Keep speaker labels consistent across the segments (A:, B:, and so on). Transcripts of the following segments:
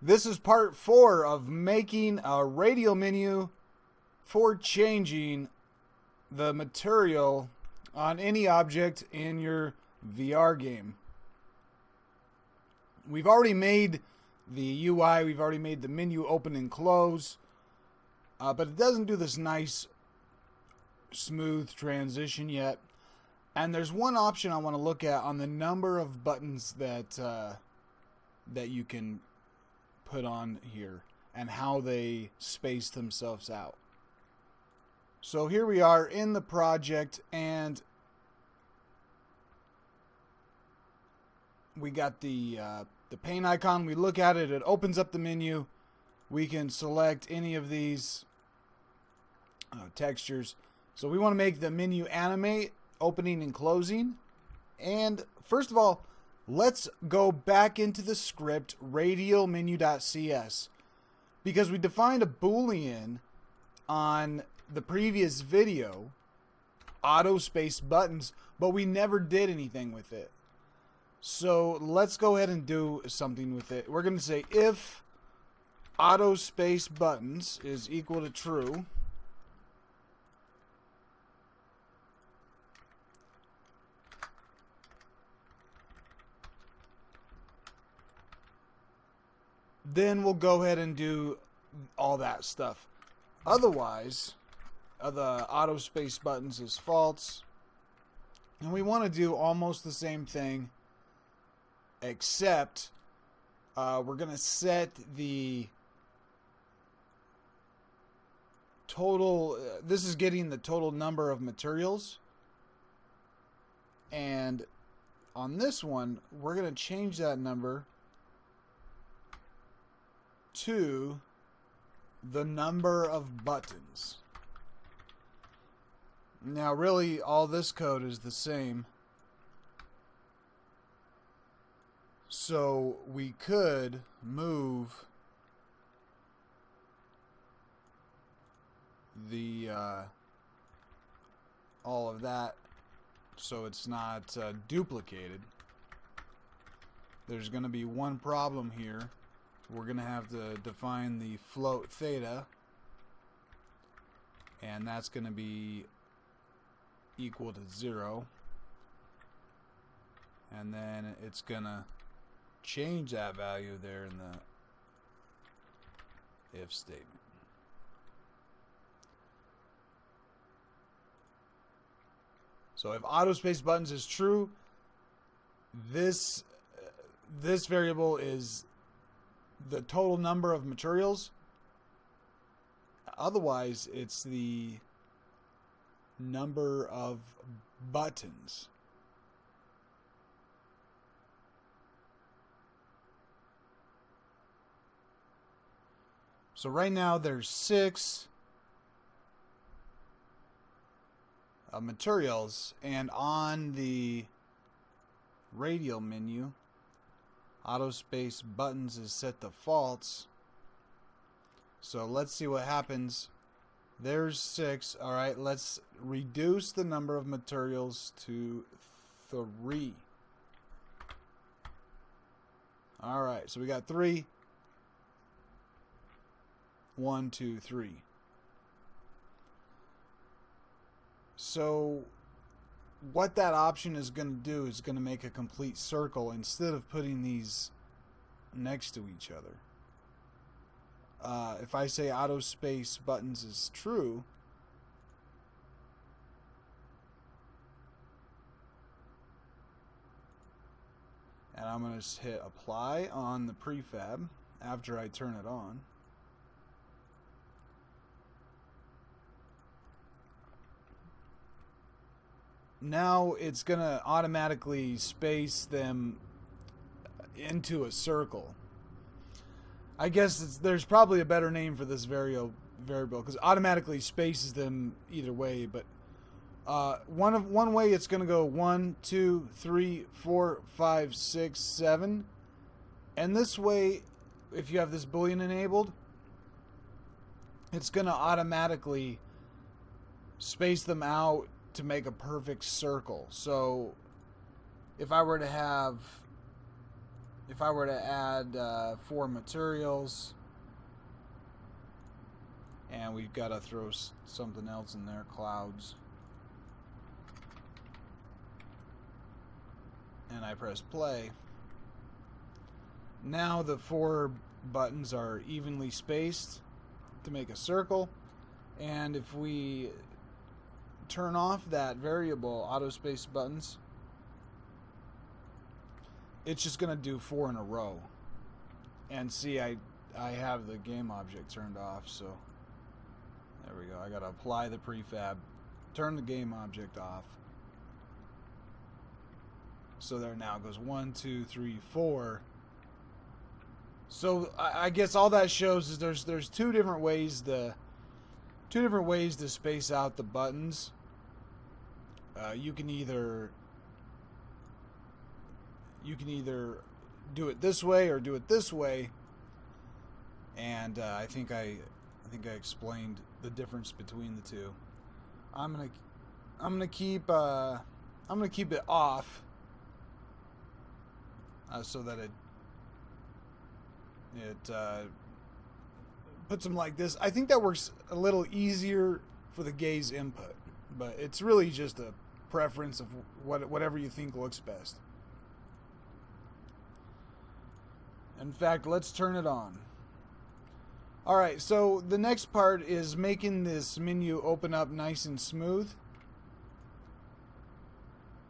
A: This is part 4 of making a radial menu for changing the material on any object in your VR game. We've already made the UI, we've already made the menu open and close, but it doesn't do this nice smooth transition yet. And there's one option I want to look at on the number of buttons that you can put on here and how they space themselves out. So here we are in the project, and we got the paint icon. We look at it, it opens up the menu. We can select any of these textures. So we want to make the menu animate, opening and closing. And first of all, let's go back into the script radial menu.cs, because we defined a boolean on the previous video, auto space buttons, but we never did anything with it. So let's go ahead and do something with it. We're going to say if auto space buttons is equal to true, then we'll go ahead and do all that stuff. Otherwise, the auto space buttons is false. And we want to do almost the same thing, except we're going to set the total. This is getting the total number of materials. And on this one, we're going to change that number to the number of buttons. Now really all this code is the same, so we could move the all of that so it's not duplicated. There's going to be one problem here. We're going to have to define the float theta, and that's going to be equal to 0, and then it's going to change that value there in the if statement. So if auto space buttons is true, this variable is the total number of materials. Otherwise, it's the number of buttons. So right now there's 6 materials, and on the radial menu, auto space buttons is set to false. So let's see what happens. There's 6. Alright, let's reduce the number of materials to 3. Alright, so we got 3. 1, 2, 3. So what that option is going to do is going to make a complete circle instead of putting these next to each other. If I say auto space buttons is true, and I'm going to hit apply on the prefab after I turn it on. Now it's going to automatically space them into a circle. I guess there's probably a better name for this variable because automatically spaces them either way. But one way it's going to go 1, 2, 3, 4, 5, 6, 7, and this way, if you have this boolean enabled, it's going to automatically space them out to make a perfect circle. So if I were to have if I were to add 4 materials, and we've got to throw something else in there, clouds, and I press play, now the 4 buttons are evenly spaced to make a circle. And if we turn off that variable auto space buttons, it's just gonna do 4 in a row. And see, I have the game object turned off, so there we go. I gotta apply the prefab, turn the game object off. So there now goes 1, 2, 3, 4. So I guess all that shows is there's two different ways to space out the buttons. You can either do it this way or do it this way, and I think I explained the difference between the two. I'm gonna keep it off so that it puts them like this. I think that works a little easier for the gaze input, but it's really just a preference of whatever you think looks best. In fact, let's turn it on. Alright, so the next part is making this menu open up nice and smooth.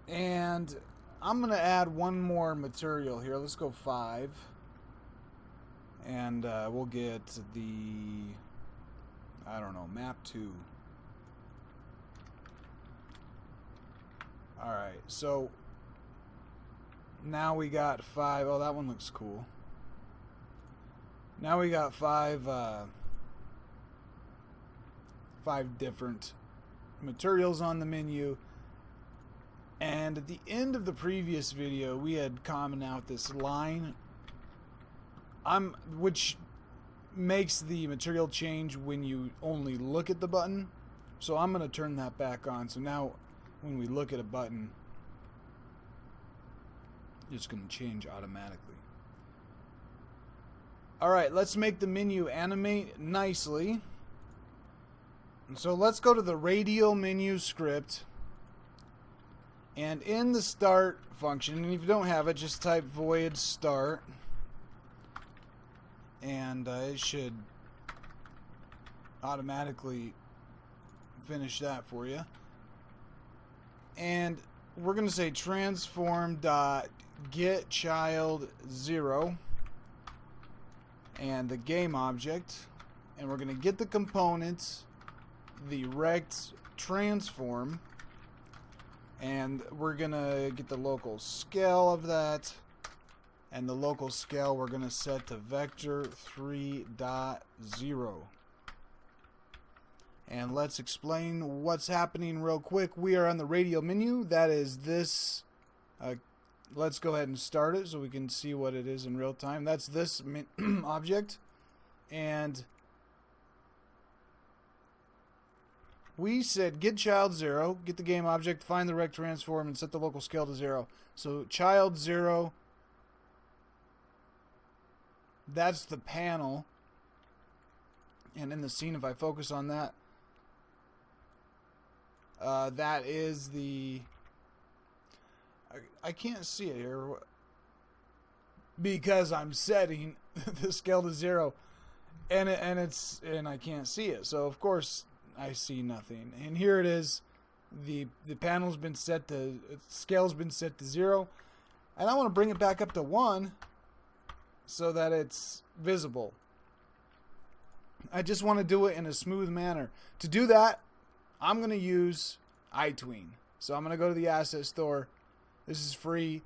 A: And I'm going to add one more material here. Let's go 5. And we'll get the, I don't know, map 2. Alright, so now we got 5. Oh, that one looks cool. Now we got 5 different materials on the menu. And at the end of the previous video, we had commented out this line, which makes the material change when you only look at the button. So I'm going to turn that back on. So now when we look at a button, it's going to change automatically. Alright, let's make the menu animate nicely. And so let's go to the Radial menu script. And in the start function, and if you don't have it, just type void start. And it should automatically finish that for you. And we're going to say transform.getChild0 and the game object, and we're going to get the components, the rect transform, and we're going to get the local scale of that, and the local scale we're going to set to vector 3.0. And let's explain what's happening real quick. We are on the Radial menu. That is this. Let's go ahead and start it so we can see what it is in real time. That's this object. And we said get child 0, get the game object, find the rect transform, and set the local scale to 0. So child 0, that's the panel. And in the scene, if I focus on that, that is the... I can't see it here because I'm setting the scale to 0, and I can't see it. So of course I see nothing. And here it is. The panel's been set to, scale's been set to 0, and I want to bring it back up to 1 so that it's visible. I just want to do it in a smooth manner. To do that, I'm going to use iTween. So I'm going to go to the asset store. This is free.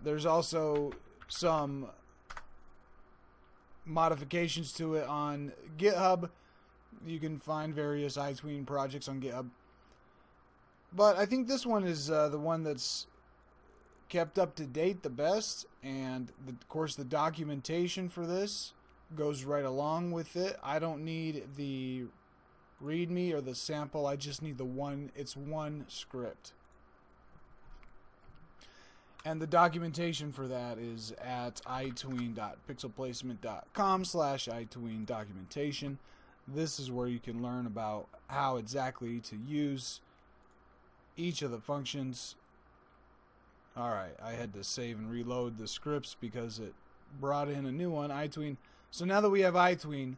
A: There's also some modifications to it on GitHub. You can find various iTween projects on GitHub. But I think this one is the one that's kept up to date the best. And of course the documentation for this goes right along with it. I don't need the README or the sample. I just need the one. It's one script. And the documentation for that is at itween.pixelplacement.com/itween-documentation. This is where you can learn about how exactly to use each of the functions. Alright, I had to save and reload the scripts because it brought in a new one, itween. So now that we have itween,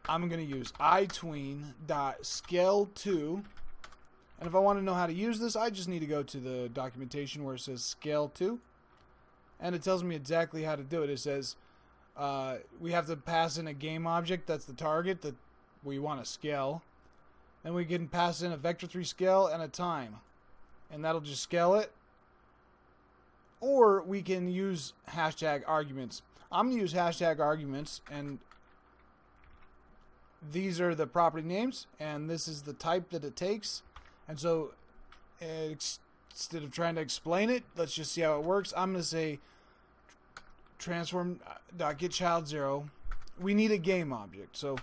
A: I'm going to use itween.scale2. And if I want to know how to use this, I just need to go to the documentation where it says scale to. And it tells me exactly how to do it. It says we have to pass in a game object, that's the target that we want to scale. Then we can pass in a vector3 scale and a time. And that'll just scale it. Or we can use hashtag arguments. I'm going to use hashtag arguments, and these are the property names, and this is the type that it takes. And so instead of trying to explain it, let's just see how it works. I'm going to say transform.getChild0. We need a game object. So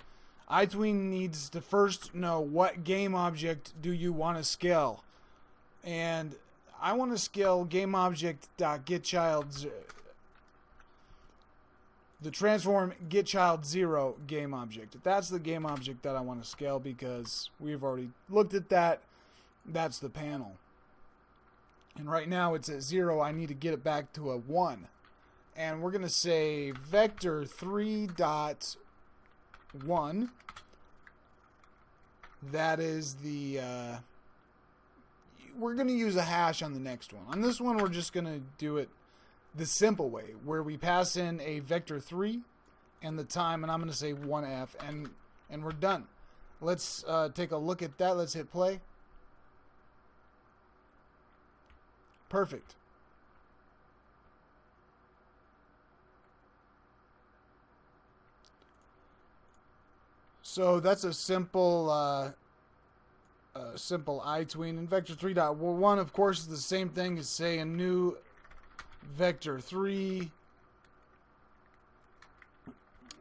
A: itween needs to first know what game object do you want to scale. And I want to scale game object.getChild0. The transform getChild0 game object. That's the game object that I want to scale because we've already looked at that. That's the panel. And right now it's at 0. I need to get it back to a 1. And we're going to say vector3.1. That is the... we're going to use a hash on the next one. On this one, we're just going to do it the simple way, where we pass in a vector3 and the time, and I'm going to say 1f, and we're done. Let's take a look at that. Let's hit play. Perfect. So that's a simple simple itween. And vector3.1, of course, is the same thing as, say, a new vector3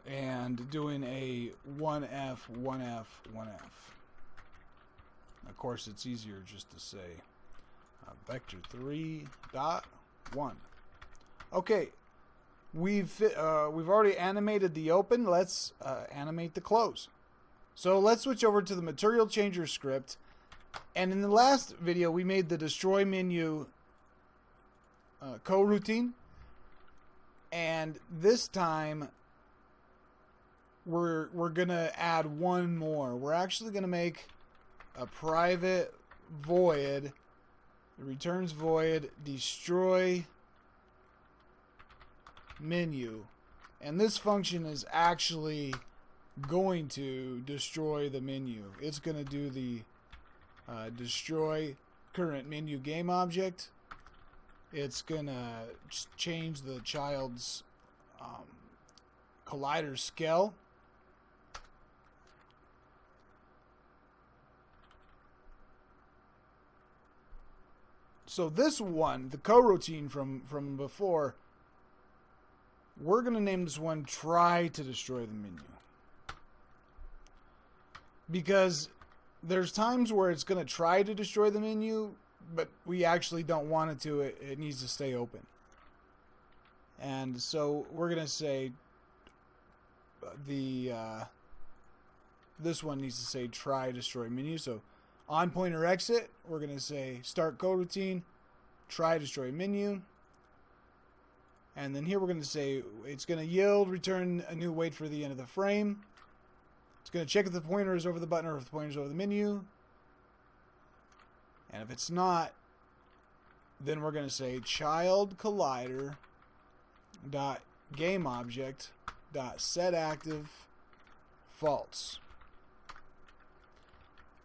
A: and doing a 1f, 1f, 1f. Of course, it's easier just to say vector3.1. Okay, we've already animated the open. Let's animate the close. So let's switch over to the material changer script. And in the last video, we made the destroy menu coroutine. And this time, we're gonna add one more. We're actually gonna make a private void. It returns void destroy menu, and this function is actually going to destroy the menu. It's going to do the destroy current menu game object. It's going to change the child's collider scale. So this one, the coroutine from before, we're going to name this one try to destroy the menu. Because there's times where it's going to try to destroy the menu, but we actually don't want it to. It needs to stay open. And so we're going to say this one needs to say try destroy menu. So on pointer exit, we're going to say start coroutine, try destroy menu. And then here we're going to say it's going to yield, return a new wait for the end of the frame. It's going to check if the pointer is over the button or if the pointer is over the menu. And if it's not, then we're going to say child collider dot game object dot set active false.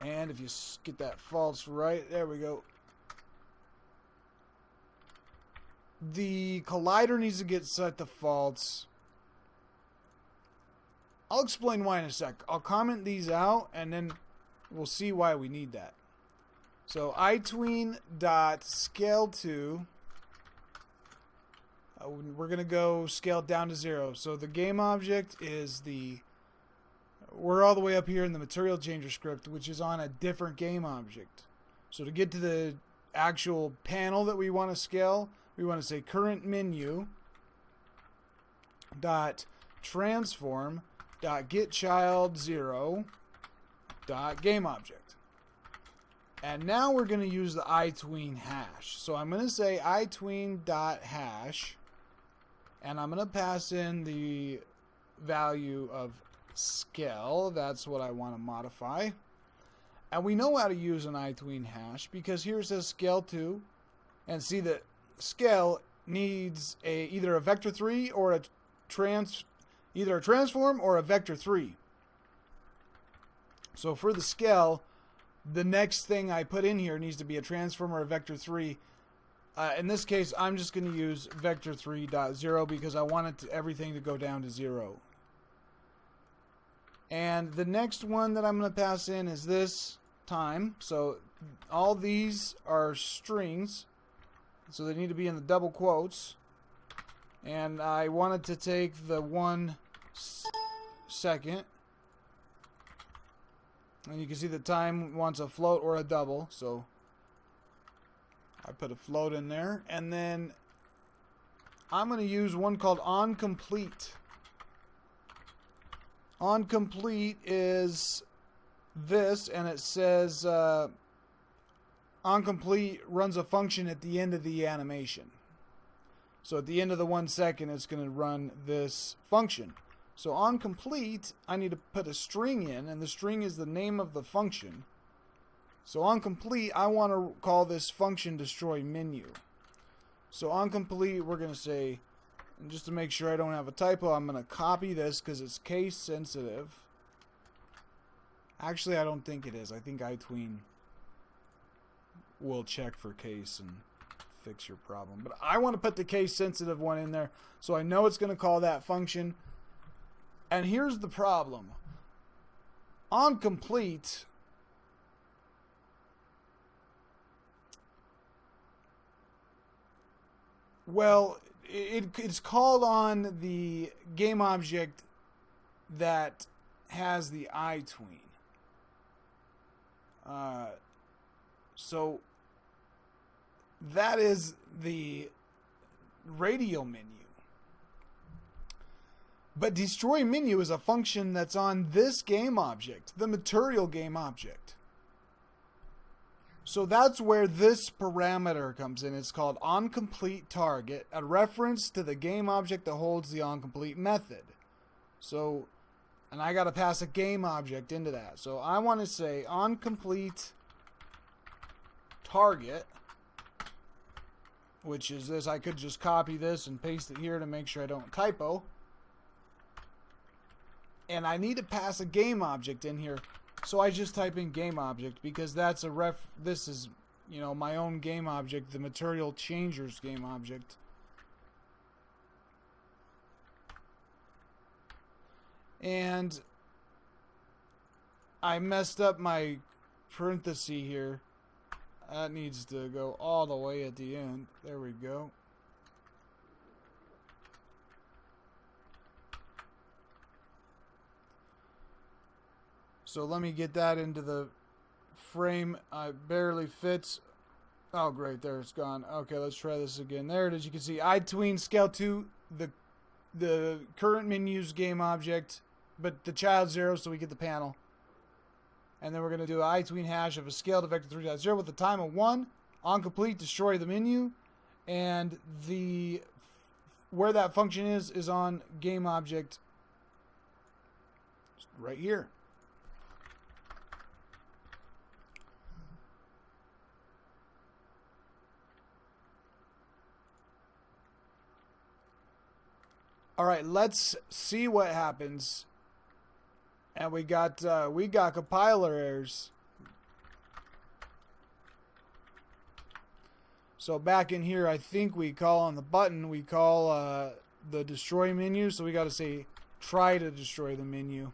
A: And if you get that false right, there we go. The collider needs to get set to false. I'll explain why in a sec. I'll comment these out and then we'll see why we need that. So itween.scale2. We're going to go scale down to 0. So the game object is we're all the way up here in the material changer script, which is on a different game object. So to get to the actual panel that we want to scale, we want to say current menu dot transform dot get child 0 dot game object. And now we're going to use the itween hash. So I'm going to say itween dot hash, and I'm going to pass in the value of scale. That's what I want to modify. And we know how to use an itween hash because here it says scale 2, and see that scale needs either a vector 3 or either a transform or a vector 3. So for the scale, the next thing I put in here needs to be a transform or a vector 3. In this case, I'm just going to use vector 3.0 because I want everything to go down to 0. And the next one that I'm going to pass in is this time. So all these are strings, so they need to be in the double quotes. And I wanted to take the 1 second. And you can see the time wants a float or a double, so I put a float in there. And then I'm going to use one called onComplete. OnComplete is this, and it says onComplete runs a function at the end of the animation. So at the end of the 1 second, it's going to run this function. So onComplete, I need to put a string in, and the string is the name of the function. So onComplete, I want to call this function destroy menu. So onComplete, we're going to say, and just to make sure I don't have a typo, I'm going to copy this because it's case sensitive. Actually, I don't think it is. I think itween will check for case and fix your problem. But I want to put the case sensitive one in there so I know it's going to call that function. And here's the problem. OnComplete, well, it's called on the game object that has the itween. So that is the radial menu. But destroy menu is a function that's on this game object, the material game object. So that's where this parameter comes in. It's called onComplete target, a reference to the game object that holds the onComplete method. So, and I got to pass a game object into that. So I want to say onComplete target, which is this. I could just copy this and paste it here to make sure I don't typo. And I need to pass a game object in here. So I just type in game object because that's this is, you know, my own game object, the material changers game object. And I messed up my parenthesis here. That needs to go all the way at the end. There we go. So let me get that into the frame. It barely fits. Oh, great. There it's gone. Okay, let's try this again. There it is. You can see itween scale 2, the current menu's game object, but the child 0, so we get the panel. And then we're going to do an itween hash of a scale to vector 3.0 with a time of 1. OnComplete, destroy the menu. And where that function is on game object right here. All right, let's see what happens. And we got compiler errors. So back in here, I think we call on the button, we call the destroy menu. So we got to say try to destroy the menu.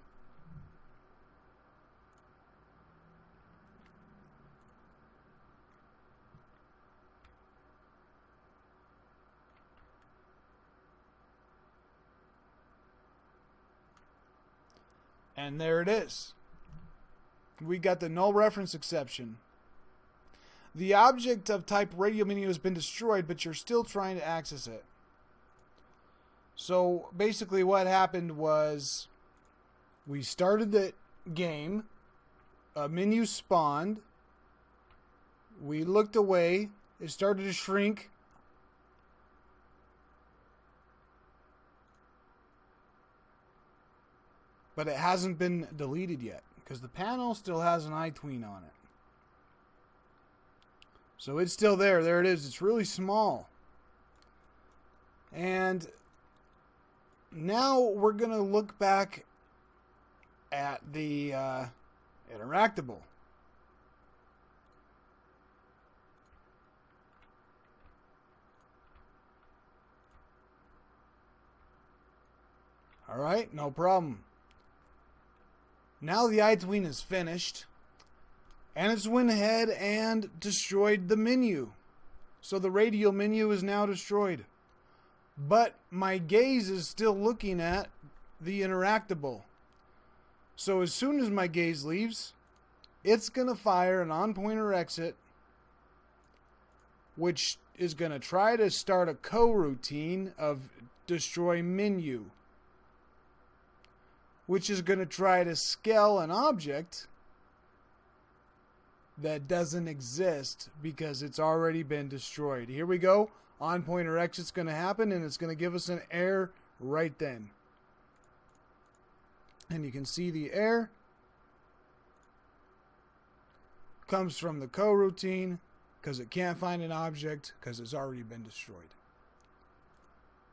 A: And there it is. We got the null reference exception. The object of type radial menu has been destroyed, but you're still trying to access it. So basically what happened was we started the game, a menu spawned, we looked away, it started to shrink, but it hasn't been deleted yet because the panel still has an iTween on it. So it's still there. There it is. It's really small. And now we're going to look back at the interactable. All right, no problem. Now the iTween is finished, and it's went ahead and destroyed the menu. So the radial menu is now destroyed. But my gaze is still looking at the interactable. So as soon as my gaze leaves, it's going to fire an on-pointer exit, which is going to try to start a coroutine of destroy menu, which is going to try to scale an object that doesn't exist because it's already been destroyed. Here we go. On pointer exit's going to happen, and it's going to give us an error right then. And you can see the error comes from the coroutine because it can't find an object because it's already been destroyed.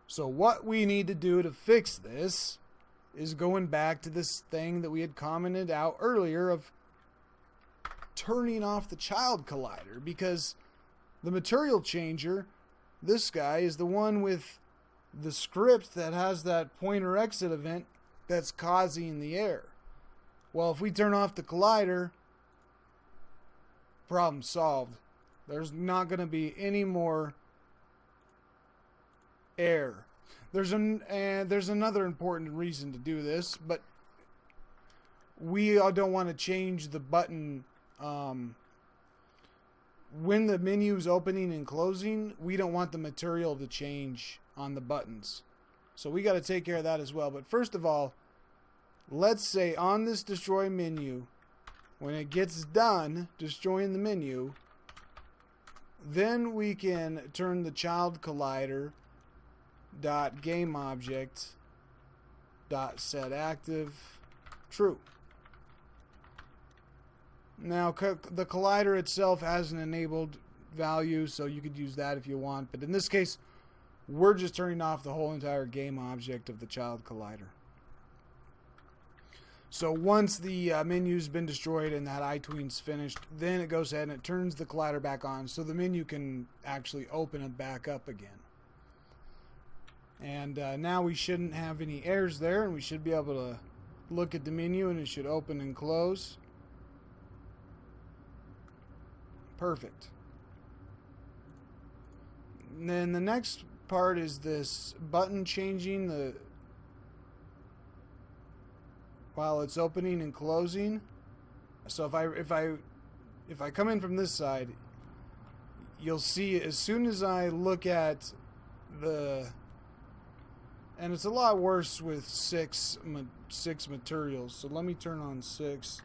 A: So what we need to do to fix this is going back to this thing that we had commented out earlier of turning off the child collider, because the material changer, this guy, is the one with the script that has that pointer exit event that's causing the error. Well, if we turn off the collider, problem solved. There's not going to be any more error. There's another important reason to do this, but we don't want to change the button when the menu is opening and closing. We don't want the material to change on the buttons, so we got to take care of that as well. But first of all, let's say on this destroy menu, when it gets done destroying the menu, then we can turn the child collider dot game object dot set active true. Now the collider itself has an enabled value, so you could use that if you want, but in this case we're just turning off the whole entire game object of the child collider. So once the menu's been destroyed and that iTween's finished, then it goes ahead and it turns the collider back on so the menu can actually open it back up again. And now we shouldn't have any errors there, and we should be able to look at the menu and it should open and close. Perfect. And then the next part is this button changing the while it's opening and closing. So if I come in from this side, you'll see as soon as I look at the, and it's a lot worse with six materials. So let me turn on 6,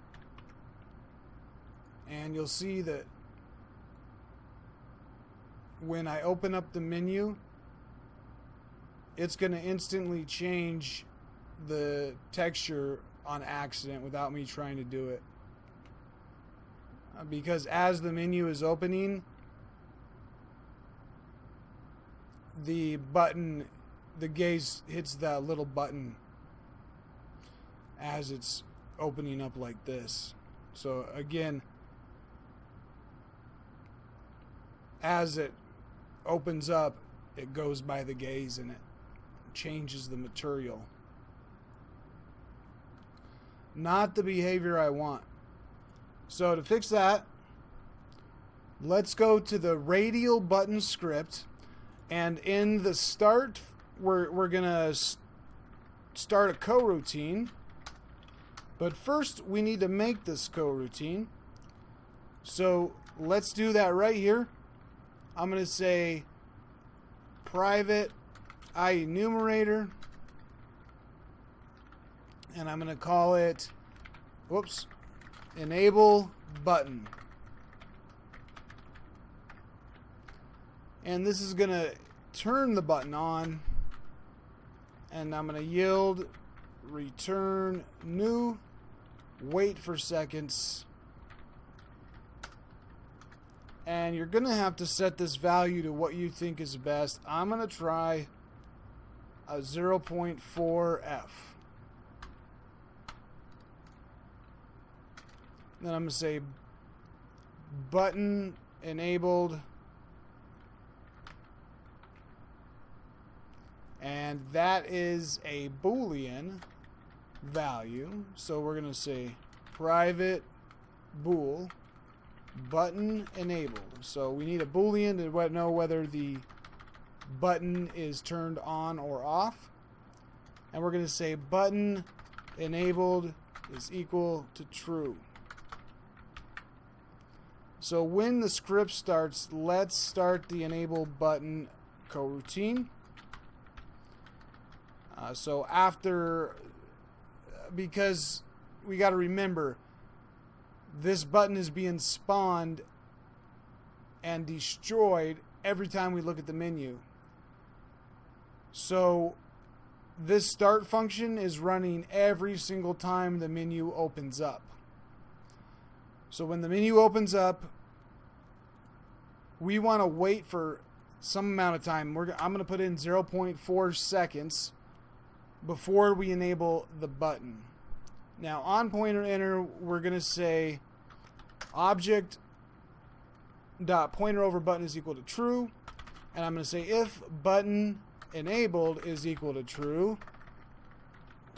A: and you'll see that when I open up the menu, it's going to instantly change the texture on accident without me trying to do it. Because as the menu is opening, the gaze hits that little button as it's opening up like this. So again, as it opens up, it goes by the gaze and it changes the material. Not the behavior I want. So to fix that, let's go to the radial button script, and in the start, we're gonna start a coroutine. But first, we need to make this coroutine. So let's do that right here. I'm going to say private enumerator, and I'm going to call it, whoops, enable button. And this is going to turn the button on, and I'm going to yield return new, wait for seconds, and you're going to have to set this value to what you think is best. I'm going to try a 0.4F. Then I'm going to say button enabled, and that is a Boolean value. So we're going to say private bool button enabled. So we need a Boolean to know whether the button is turned on or off. And we're going to say button enabled is equal to true. So when the script starts, let's start the enable button coroutine. So after, because we got to remember, this button is being spawned and destroyed every time we look at the menu. So this start function is running every single time the menu opens up. So when the menu opens up, we want to wait for some amount of time. I'm going to put in 0.4 seconds before we enable the button. Now on pointer enter, we're going to say object dot pointer over button is equal to true, and I'm going to say if button enabled is equal to true.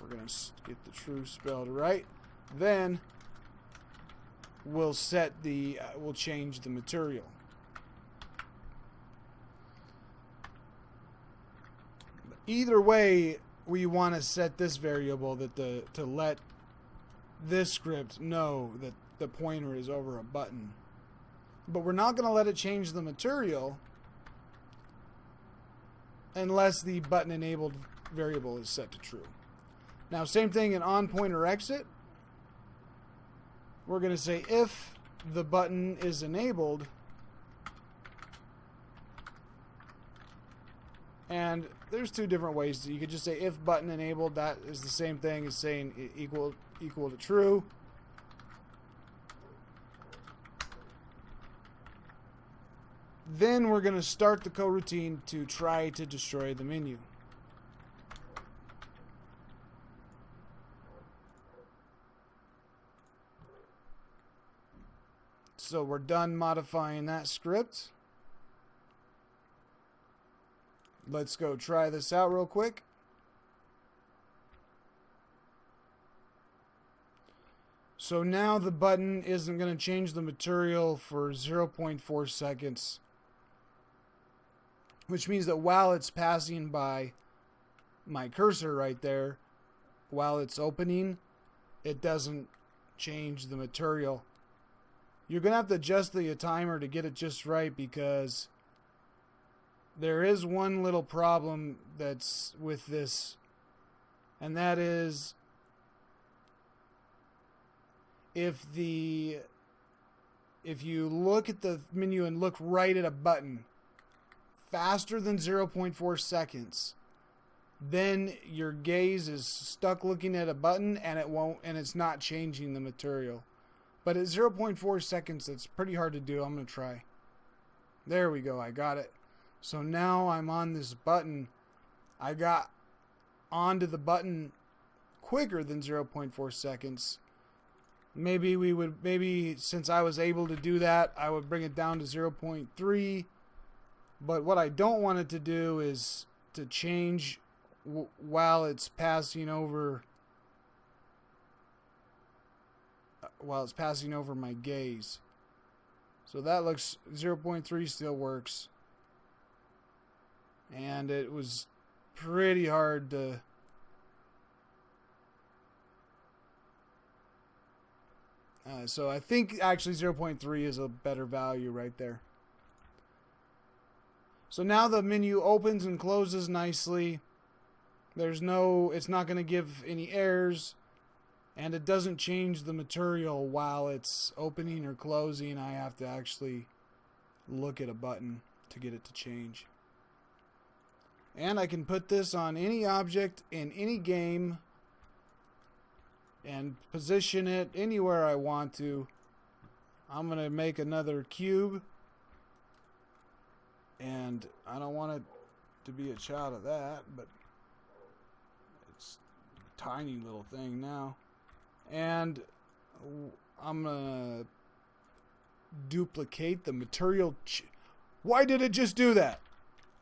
A: We're going to get the true spelled right. Then we'll set the we'll change the material. Either way, we want to set this variable that to let this script know that the pointer is over a button. But we're not going to let it change the material unless the button enabled variable is set to true. Now same thing in on pointer exit. We're going to say if the button is enabled, and there's two different ways. You could just say if button enabled. That is the same thing as saying equal to true. Then we're going to start the coroutine to try to destroy the menu. So we're done modifying that script. Let's go try this out real quick. So now the button isn't going to change the material for 0.4 seconds. Which means that while it's passing by my cursor right there, while it's opening, it doesn't change the material. You're going to have to adjust the timer to get it just right, because there is one little problem that's with this, and that is if you look at the menu and look right at a button faster than 0.4 seconds, then your gaze is stuck looking at a button and it's not changing the material. But at 0.4 seconds, it's pretty hard to do. I'm going to try. There we go. I got it. So now I'm on this button. I got onto the button quicker than 0.4 seconds. Maybe since I was able to do that, I would bring it down to 0.3. But what I don't want it to do is to change while it's passing over my gaze. So that looks 0.3 still works. And it was pretty hard to So I think actually 0.3 is a better value right there. So now the menu opens and closes nicely. It's not going to give any errors, and it doesn't change the material while it's opening or closing. I have to actually look at a button to get it to change. And I can put this on any object in any game and position it anywhere I want to. I'm going to make another cube, and I don't want it to be a child of that, but it's a tiny little thing now. And I'm going to duplicate the material. Why did it just do that?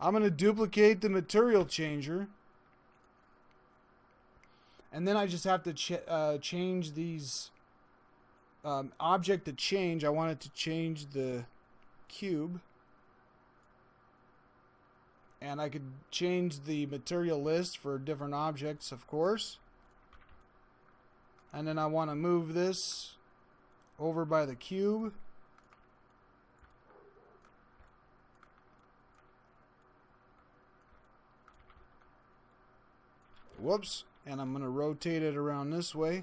A: I'm going to duplicate the material changer. And then I just have to change these object to change. I want it to change the cube. And I could change the material list for different objects, of course. And then I want to move this over by the cube. Whoops. And I'm going to rotate it around this way.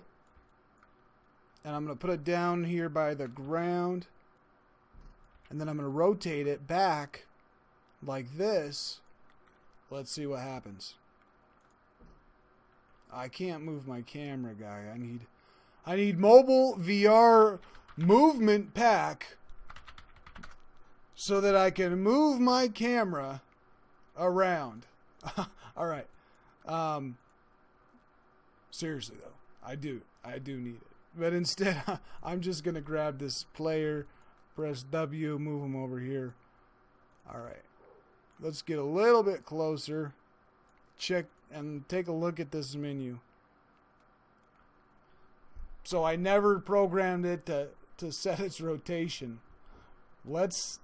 A: And I'm going to put it down here by the ground. And then I'm going to rotate it back like this. Let's see what happens. I can't move my camera, guy. I need mobile VR movement pack so that I can move my camera around. All right. Seriously though, I do need it. But instead, I'm just gonna grab this player, press W, move him over here. All right. Let's get a little bit closer. Check and take a look at this menu. So I never programmed it to set its rotation. Let's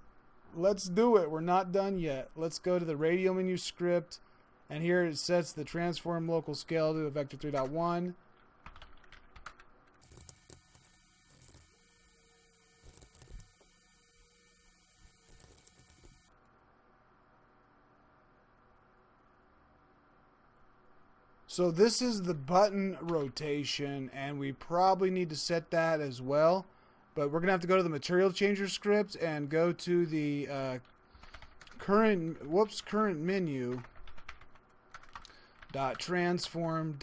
A: do it. We're not done yet. Let's go to the Radial menu script, and here it sets the transform local scale to a vector 3.1. So this is the button rotation, and we probably need to set that as well. But we're going to have to go to the material changer script and go to the current menu .transform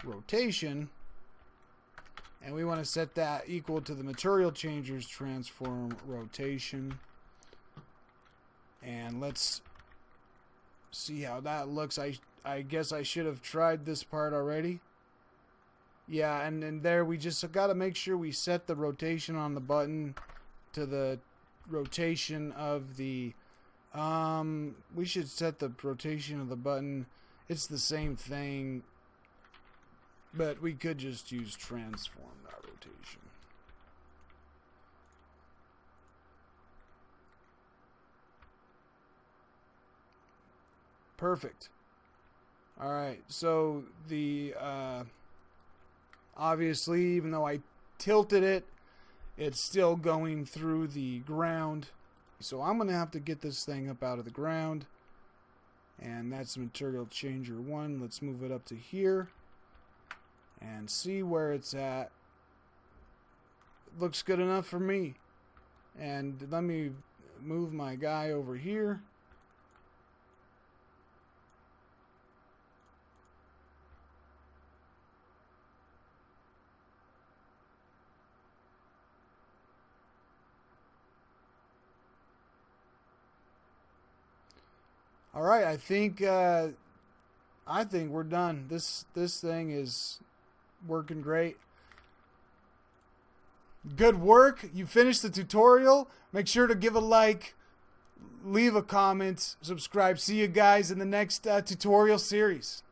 A: .rotation, and we want to set that equal to the material changer's transform rotation. And let's see how that looks. I guess I should have tried this part already. Yeah, and then there we just got to make sure we set the rotation on the button to the rotation of the we should set the rotation of the button. It's the same thing, but we could just use transform that rotation. Perfect. All right, so the obviously, even though I tilted it, it's still going through the ground. So I'm going to have to get this thing up out of the ground. And that's material changer 1. Let's move it up to here and see where it's at. It looks good enough for me. And let me move my guy over here. All right, I think we're done. This thing is working great. Good work. You finished the tutorial. Make sure to give a like, leave a comment, subscribe. See you guys in the next tutorial series.